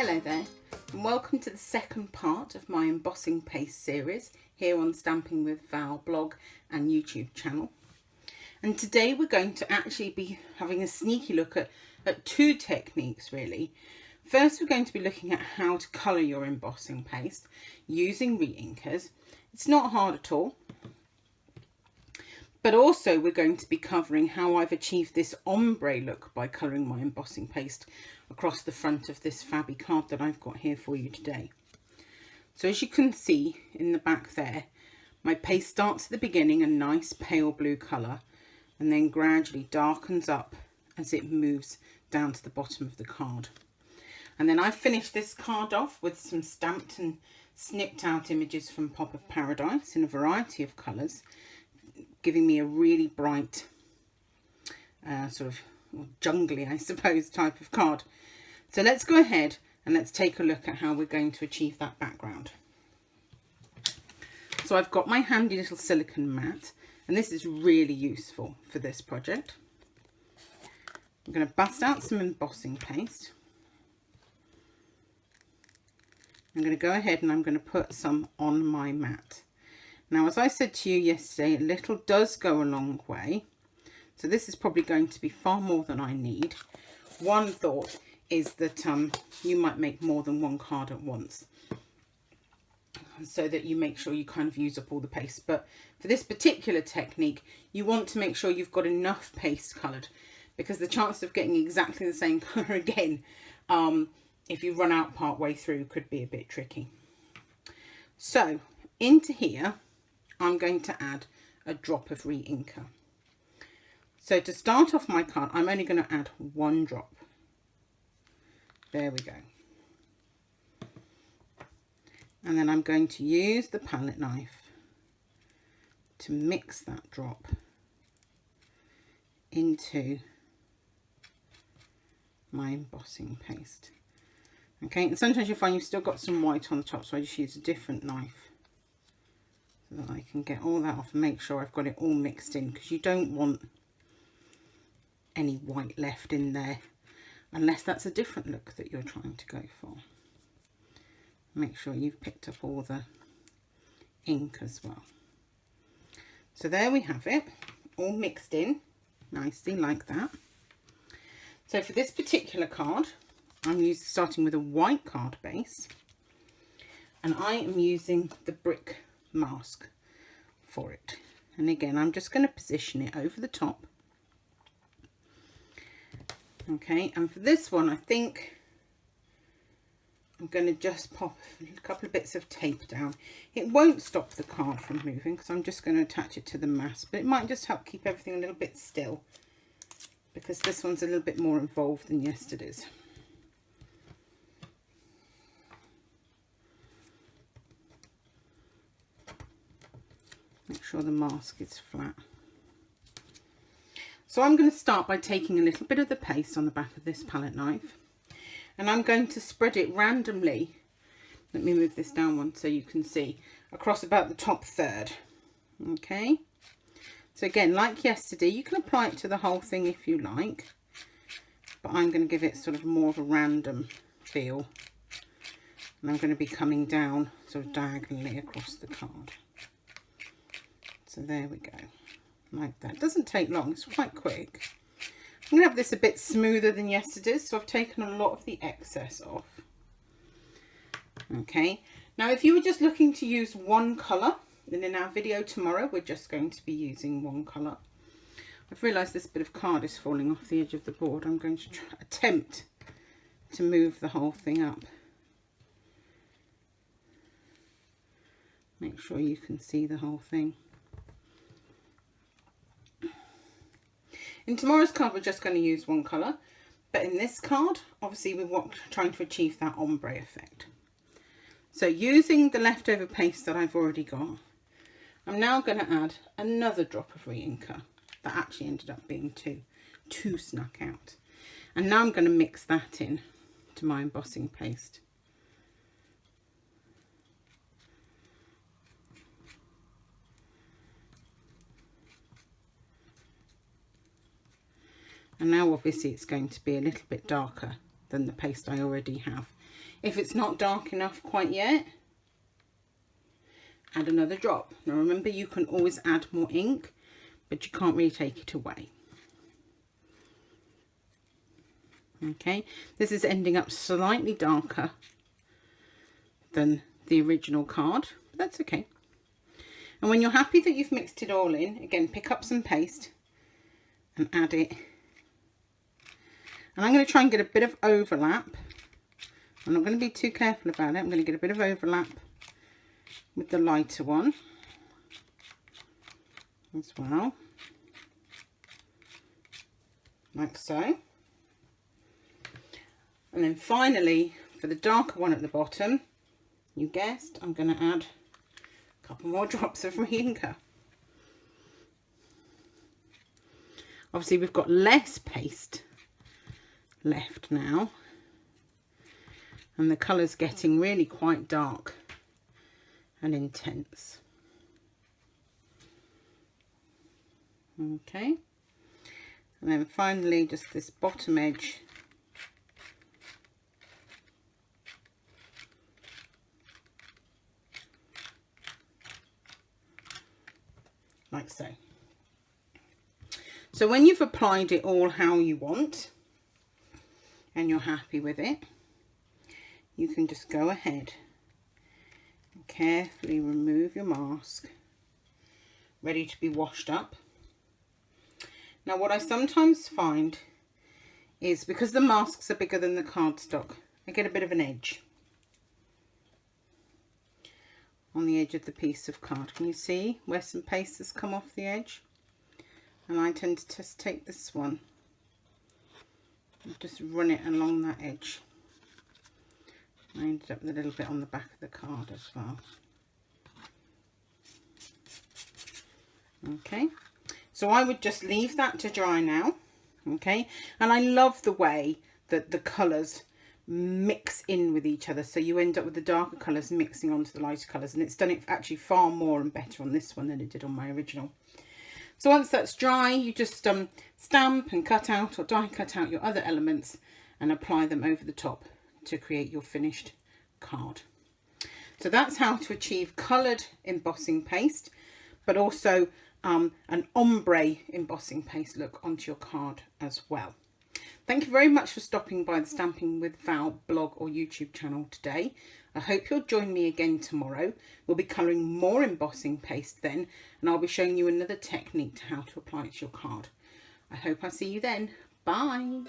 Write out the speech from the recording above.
Hello there, and welcome to the second part of my embossing paste series here on Stamping with Val blog and YouTube channel. And today we're going to actually be having a sneaky look at two techniques really. First, we're going to be looking at how to colour your embossing paste using reinkers. It's not hard at all. But also we're going to be covering how I've achieved this ombre look by colouring my embossing paste across the front of this fabby card that I've got here for you today. So as you can see in the back there, my paste starts at the beginning a nice pale blue colour and then gradually darkens up as it moves down to the bottom of the card. And then I've finished this card off with some stamped and snipped out images from Pop of Paradise in a variety of colours, giving me a really bright sort of jungly, I suppose, type of card. So let's go ahead and let's take a look at how we're going to achieve that background. So I've got my handy little silicone mat, and this is really useful for this project. I'm going to bust out some embossing paste. I'm going to go ahead and I'm going to put some on my mat. Now, as I said to you yesterday, a little does go a long way. So this is probably going to be far more than I need. One thought is that you might make more than one card at once, so that you make sure you kind of use up all the paste. But for this particular technique, you want to make sure you've got enough paste coloured, because the chance of getting exactly the same colour again, if you run out part way through, could be a bit tricky. So into here, I'm going to add a drop of reinker. So to start off my card, I'm only going to add one drop. There we go. And then I'm going to use the palette knife to mix that drop into my embossing paste. Okay, and sometimes you find you've still got some white on the top, so I just use a different knife so that I can get all that off and make sure I've got it all mixed in, because you don't want any white left in there unless that's a different look that you're trying to go for. Make sure you've picked up all the ink as well. So there we have it, all mixed in nicely like that. So for this particular card, I'm starting with a white card base, and I am using the brick mask for it. And again, I'm just going to position it over the top. Okay, and for this one, I think I'm going to just pop a couple of bits of tape down. It won't stop the card from moving because I'm just going to attach it to the mask, but it might just help keep everything a little bit still, because this one's a little bit more involved than yesterday's. Make sure the mask is flat. So I'm going to start by taking a little bit of the paste on the back of this palette knife, and I'm going to spread it randomly. Let me move this down one so you can see, across about the top third. Okay, so again, like yesterday, you can apply it to the whole thing if you like, but I'm going to give it sort of more of a random feel, and I'm going to be coming down sort of diagonally across the card. So there we go, like that. It doesn't take long, it's quite quick. I'm going to have this a bit smoother than yesterday's, so I've taken a lot of the excess off. Okay, now if you were just looking to use one colour, then in our video tomorrow we're just going to be using one colour. I've realised this bit of card is falling off the edge of the board. I'm going to attempt to move the whole thing up. Make sure you can see the whole thing. In tomorrow's card, we're just going to use one colour, but in this card, obviously we're trying to achieve that ombre effect. So using the leftover paste that I've already got, I'm now going to add another drop of reinker. That actually ended up being two snuck out. And now I'm going to mix that in to my embossing paste. And now obviously it's going to be a little bit darker than the paste I already have If it's not dark enough quite yet, add another drop. Now remember, you can always add more ink, but you can't really take it away. Okay, this is ending up slightly darker than the original card, but that's okay. And when you're happy that you've mixed it all in, again, pick up some paste and add it. And I'm going to try and get a bit of overlap. I'm not going to be too careful about it. I'm going to get a bit of overlap with the lighter one as well, like so. And then finally, for the darker one at the bottom, you guessed, I'm going to add a couple more drops of reinker. Obviously we've got less paste left now, and the colour's getting really quite dark and intense. Okay, and then finally just this bottom edge, like so. So when you've applied it all how you want and you're happy with it, you can just go ahead and carefully remove your mask, ready to be washed up. Now what I sometimes find is, because the masks are bigger than the cardstock, I get a bit of an edge on the edge of the piece of card. Can you see where some paste has come off the edge? And I tend to just take this one and just run it along that edge. I ended up with a little bit on the back of the card as well. Okay, so I would just leave that to dry now. Okay, and I love the way that the colours mix in with each other, so you end up with the darker colours mixing onto the lighter colours, and it's done it actually far more and better on this one than it did on my original. So once that's dry, you just stamp and cut out or die cut out your other elements and apply them over the top to create your finished card. So that's how to achieve coloured embossing paste, but also an ombre embossing paste look onto your card as well. Thank you very much for stopping by the Stamping with Val blog or YouTube channel today. I hope you'll join me again tomorrow. We'll be colouring more embossing paste then, and I'll be showing you another technique to how to apply it to your card. I hope I see you then. Bye.